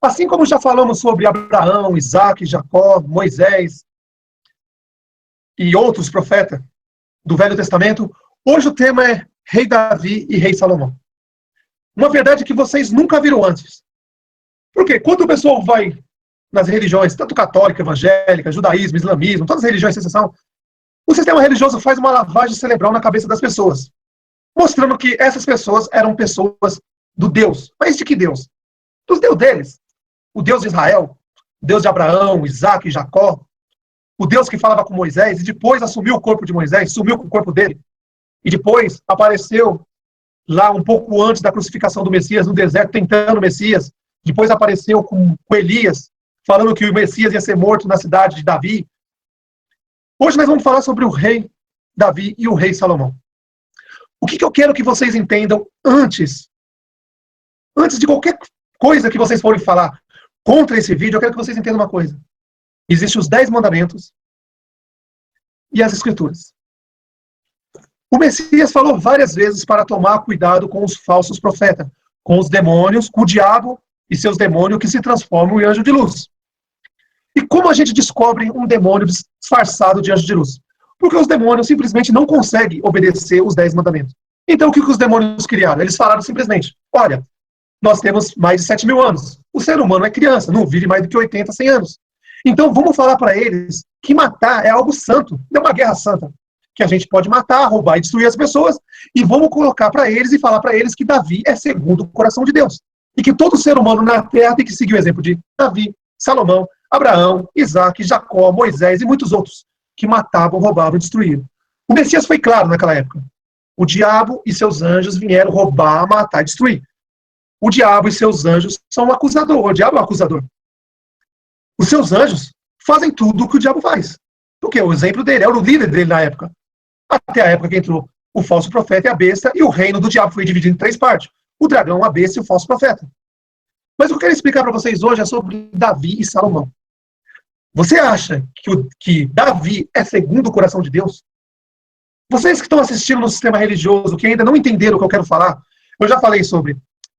Assim como já falamos sobre Abraão, Isaac, Jacó, Moisés e outros profetas do Velho Testamento, hoje o tema é Rei Davi e Rei Salomão. Uma verdade que vocês nunca viram antes. Porque quando o pessoal vai nas religiões, tanto católica, evangélica, judaísmo, islamismo, todas as religiões sem exceção, o sistema religioso faz uma lavagem cerebral na cabeça das pessoas, mostrando que essas pessoas eram pessoas do Deus. Mas de que Deus? Dos Deus deles. O Deus de Israel, o Deus de Abraão, Isaac e Jacó, o Deus que falava com Moisés e depois assumiu o corpo de Moisés, sumiu com o corpo dele, e depois apareceu lá um pouco antes da crucificação do Messias, no deserto, tentando o Messias, depois apareceu com Elias, falando que o Messias ia ser morto na cidade de Davi. Hoje nós vamos falar sobre o rei Davi e o rei Salomão. O que eu quero que vocês entendam antes de qualquer coisa que vocês forem falar contra esse vídeo, eu quero que vocês entendam uma coisa. Existem os 10 mandamentos e as escrituras. O Messias falou várias vezes para tomar cuidado com os falsos profetas, com os demônios, com o diabo e seus demônios que se transformam em anjo de luz. E como a gente descobre um demônio disfarçado de anjo de luz? Porque os demônios simplesmente não conseguem obedecer os 10 mandamentos. Então o que os demônios criaram? Eles falaram simplesmente, olha, nós temos mais de 7.000 anos. O ser humano é criança, não vive mais do que 80, 100 anos. Então vamos falar para eles que matar é algo santo, não é uma guerra santa. Que a gente pode matar, roubar e destruir as pessoas, e vamos colocar para eles e falar para eles que Davi é segundo o coração de Deus. E que todo ser humano na terra tem que seguir o exemplo de Davi, Salomão, Abraão, Isaac, Jacó, Moisés e muitos outros que matavam, roubavam e destruíam. O Messias foi claro naquela época. O diabo e seus anjos vieram roubar, matar e destruir. O diabo e seus anjos são um acusador. O diabo é um acusador. Os seus anjos fazem tudo o que o diabo faz. Porque o exemplo dele era o líder dele na época. Até a época que entrou o falso profeta e a besta, e o reino do diabo foi dividido em 3 partes. O dragão, a besta e o falso profeta. Mas o que eu quero explicar para vocês hoje é sobre Davi e Salomão. Você acha que Davi é segundo o coração de Deus? Vocês que estão assistindo no sistema religioso, que ainda não entenderam o que eu quero falar, eu já falei sobre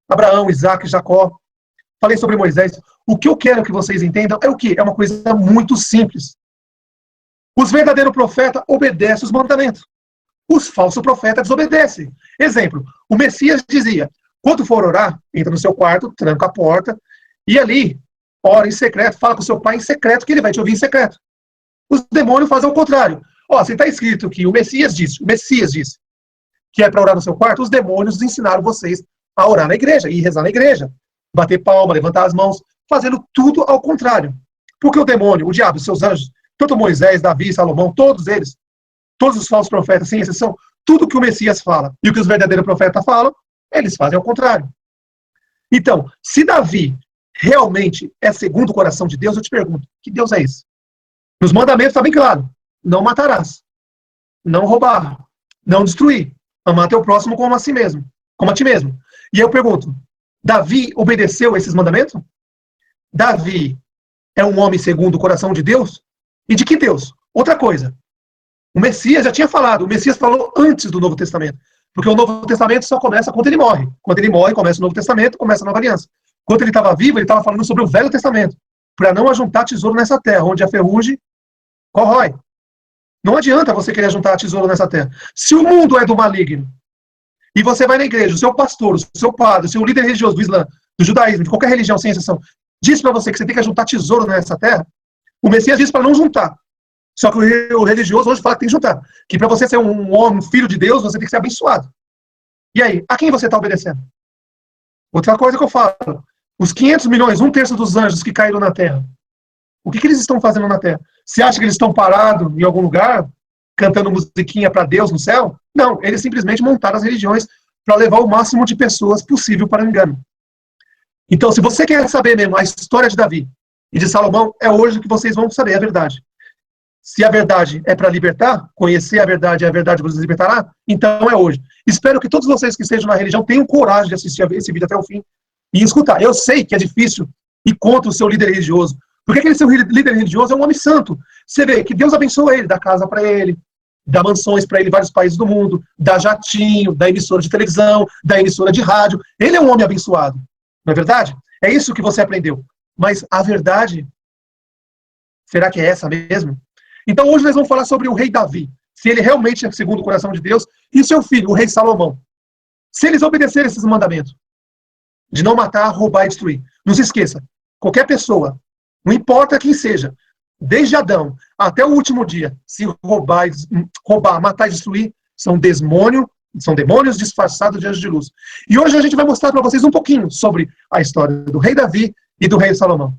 Abraão, Isaac, Jacó, falei sobre Moisés. O que eu quero que vocês entendam é o quê? É uma coisa muito simples. Os verdadeiros profetas obedecem os mandamentos. Os falsos profetas desobedecem. Exemplo, o Messias dizia, quando for orar, entra no seu quarto, tranca a porta, e ali, ora em secreto, fala com o seu pai em secreto, que ele vai te ouvir em secreto. Os demônios fazem o contrário. Ó, se está escrito que o Messias disse que é para orar no seu quarto, os demônios ensinaram vocês a orar na igreja, e rezar na igreja, bater palma, levantar as mãos, fazendo tudo ao contrário. Porque o demônio, o diabo, os seus anjos, tanto Moisés, Davi, Salomão, todos eles, todos os falsos profetas, sem exceção, tudo que o Messias fala e o que os verdadeiros profetas falam, eles fazem ao contrário. Então, se Davi realmente é segundo o coração de Deus, eu te pergunto, que Deus é esse? Nos mandamentos está bem claro, não matarás, não roubar, não destruir, amar teu próximo como a si mesmo, como a ti mesmo. E eu pergunto, Davi obedeceu esses mandamentos? Davi é um homem segundo o coração de Deus? E de que Deus? Outra coisa. O Messias já tinha falado. O Messias falou antes do Novo Testamento. Porque o Novo Testamento só começa quando ele morre. Quando ele morre, começa o Novo Testamento, começa a Nova Aliança. Quando ele estava vivo, ele estava falando sobre o Velho Testamento. Para não ajuntar tesouro nessa terra, onde a ferrugem corrói. Não adianta você querer juntar tesouro nessa terra. Se o mundo é do maligno, e você vai na igreja, o seu pastor, o seu padre, o seu líder religioso do Islã, do judaísmo, de qualquer religião sem exceção, diz para você que você tem que juntar tesouro nessa terra, o Messias disse para não juntar. Só que o religioso hoje fala que tem que juntar. Que para você ser um homem, um filho de Deus, você tem que ser abençoado. E aí, a quem você está obedecendo? Outra coisa que eu falo, os 500 milhões, 1/3 dos anjos que caíram na terra, o que eles estão fazendo na terra? Você acha que eles estão parados em algum lugar, cantando musiquinha para Deus no céu? Não, eles simplesmente montaram as religiões para levar o máximo de pessoas possível para o engano. Então, se você quer saber mesmo a história de Davi e de Salomão, é hoje que vocês vão saber a verdade. Se a verdade é para libertar, conhecer a verdade e a verdade vos libertará, então é hoje. Espero que todos vocês que estejam na religião tenham coragem de assistir esse vídeo até o fim e escutar. Eu sei que é difícil ir contra o seu líder religioso, porque aquele seu líder religioso é um homem santo. Você vê que Deus abençoa ele, dá casa para ele, dá mansões para ele em vários países do mundo, dá jatinho, dá emissora de televisão, dá emissora de rádio. Ele é um homem abençoado, não é verdade? É isso que você aprendeu. Mas a verdade, será que é essa mesmo? Então hoje nós vamos falar sobre o rei Davi, se ele realmente é segundo o coração de Deus, e seu filho, o rei Salomão. Se eles obedecerem esses mandamentos, de não matar, roubar e destruir. Não se esqueça, qualquer pessoa, não importa quem seja, desde Adão até o último dia, se roubar, matar e destruir, são demônios disfarçados de anjos de luz. E hoje a gente vai mostrar para vocês um pouquinho sobre a história do rei Davi e do rei Salomão.